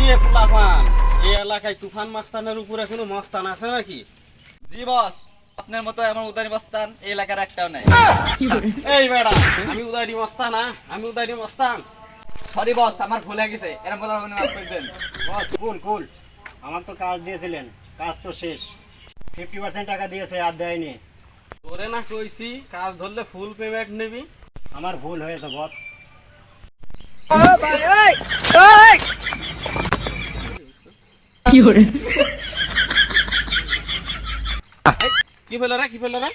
রে পোলাপান, এই এলাকায় তুফান মাস্তানের উপরে কোনো মস্তান আছে নাকি? জি বস, আপনার মতো এমন উদারি মস্তান এই এলাকার একটাও নাই। এই বেড়া, আমি উদারি মস্তান? আমি উদারি মস্তান? সরি বস, আমার ভুল হয়ে গেছে, এরকম বলার মানে মাফ করে দেন। বস কুল কুল, আমার তো কাজ দিয়েছিলেন, কাজ তো শেষ। 50% টাকা দিয়েছে, আর দেয়নি। তোরে না কইছি কাজ ধরলে ফুল পেমেন্ট নিবি? আমার ভুল হয়েছে বস। কি ফেলে রে, কি ফেলে রে,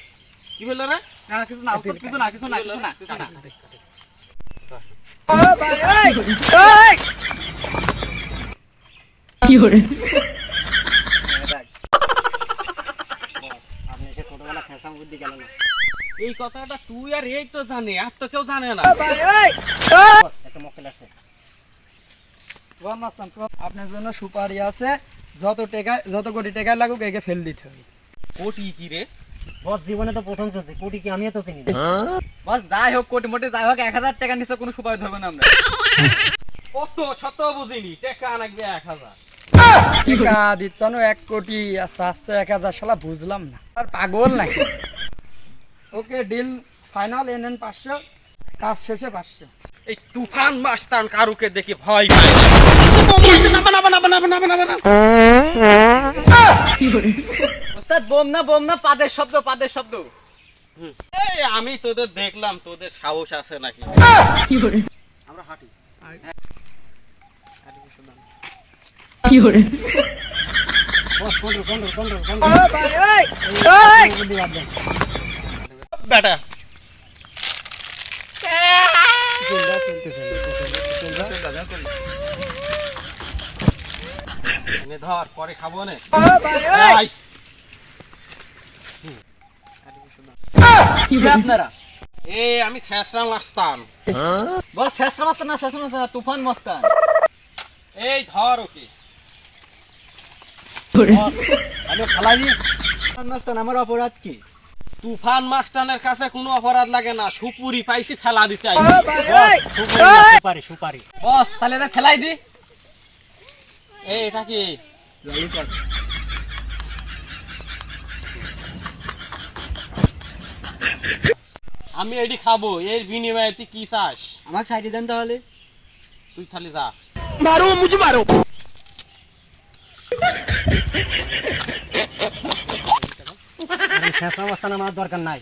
কি ফেলে রে? না কিছু না, কিছু না, কিছু না, কিছু না, কিছু না। বস, আপনি এসে ছোটবেলা খেসাম বুদ্ধি গেল না। এই কথাটা তুই আর এই তো জানে, আর তো কেউ জানে না। বস, একটা মক্কেল আসছে। আপনার জন্য সুপারি আছে, যত কোটি টাকা লাগুক একে ফেল দিতে হবে। কোটি কি রে? বস, জীবনে তো প্রথম চলছে, কোটি কি আমিও তো চিনি না। বস যাই হোক, কোটি মোটে যাই হোক, 1000 টাকার নিচে কোনো সুপারি ধরবো না আমরা। কত শত বুঝিনি, টাকা নাকবে 1000। টাকা দিচ্ছানো 1 কোটি আর চাচ্ছে 1000, শালা বুঝলাম না আর পাগল নাকি? ওকে ডিল ফাইনাল, এনেন 500, কাজ শেষে 500। এই তুফান মাস্তান কারুকে দেখে ভয় পায় না। না, না, না, না, না, না, না, না, না। ওস্তাদ বোম না, পাদের শব্দ, পাদের শব্দ। এই আমি তোদের দেখলাম, তোদের সাহস আছে নাকি? আমরা হাঁটি। বস, কন্ট্রোল কন্ট্রোল কন্ট্রোল কন্ট্রোল। বুদ্ধি বাদ দেন। বেটা এনে ধর, পরে খাবো নে। এই, কি আপনারা? আমি শেষরা মাস্তান। বস শেষরা মস্তান না, শেষরা মস্তান না, তুফান মস্তান। এই ধর ওকে। বস, আমি ফালাই দিই। তুফান মস্তান, আমার অপরাধ কি? তুফান মাস্তানের কাছে কোনো অপরাধ লাগে না, সুপুরি পাইছি ফেলা দিতে আইছি। বস, সুপারি সুপারি। বস তাহলে এটা ফেলাই দি। এই এটা কি? আমি এটি খাবো, এর বিনিময়ে তুই কি চাস? আমার সাইডে দেন তাহলে। তুই খালি যা। শেষ অবস্থান আমার দরকার নাই।